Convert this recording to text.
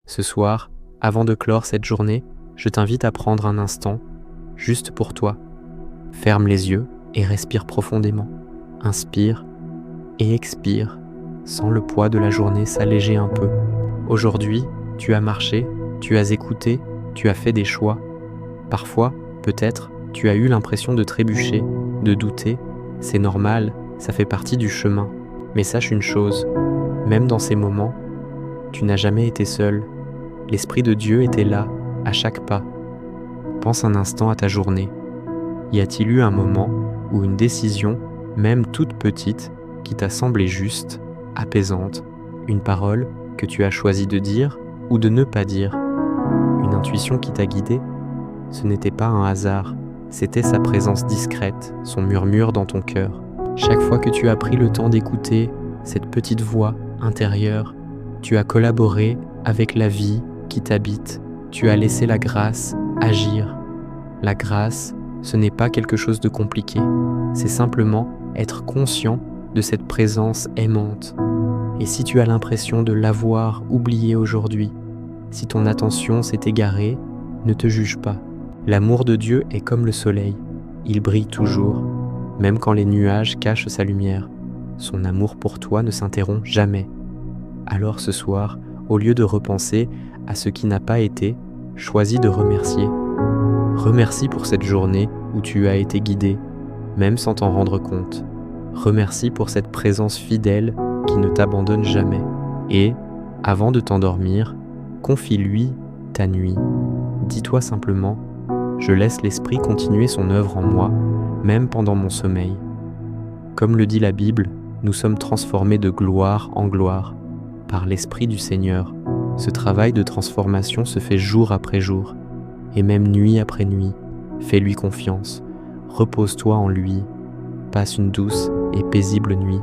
Ce soir, avant de clore cette journée, je t'invite à prendre un instant, juste pour toi. Ferme les yeux et respire profondément. Inspire et expire, sans le poids de la journée s'alléger un peu. Aujourd'hui, tu as marché, tu as écouté, tu as fait des choix. Parfois, peut-être, tu as eu l'impression de trébucher, de douter. C'est normal, ça fait partie du chemin. Mais sache une chose, même dans ces moments, tu n'as jamais été seul. L'Esprit de Dieu était là, à chaque pas. Pense un instant à ta journée. Y a-t-il eu un moment ou une décision, même toute petite, qui t'a semblé juste, apaisante, une parole que tu as choisi de dire ou de ne pas dire, une intuition qui t'a guidé? Ce n'était pas un hasard, c'était sa présence discrète, son murmure dans ton cœur. Chaque fois que tu as pris le temps d'écouter cette petite voix intérieure, tu as collaboré avec la vie qui t'habite, tu as laissé la grâce agir. La grâce, ce n'est pas quelque chose de compliqué, c'est simplement être conscient de cette présence aimante. Et si tu as l'impression de l'avoir oublié aujourd'hui, si ton attention s'est égarée, ne te juge pas. L'amour de Dieu est comme le soleil, il brille toujours, même quand les nuages cachent sa lumière. Son amour pour toi ne s'interrompt jamais. Alors ce soir, au lieu de repenser à ce qui n'a pas été, choisis de remercier. Remercie pour cette journée où tu as été guidé, même sans t'en rendre compte. Remercie pour cette présence fidèle qui ne t'abandonne jamais. Et, avant de t'endormir, confie-lui ta nuit. Dis-toi simplement, je laisse l'Esprit continuer son œuvre en moi, même pendant mon sommeil. Comme le dit la Bible, nous sommes transformés de gloire en gloire, par l'Esprit du Seigneur. Ce travail de transformation se fait jour après jour, et même nuit après nuit. Fais-lui confiance, repose-toi en lui, passe une douce et paisible nuit.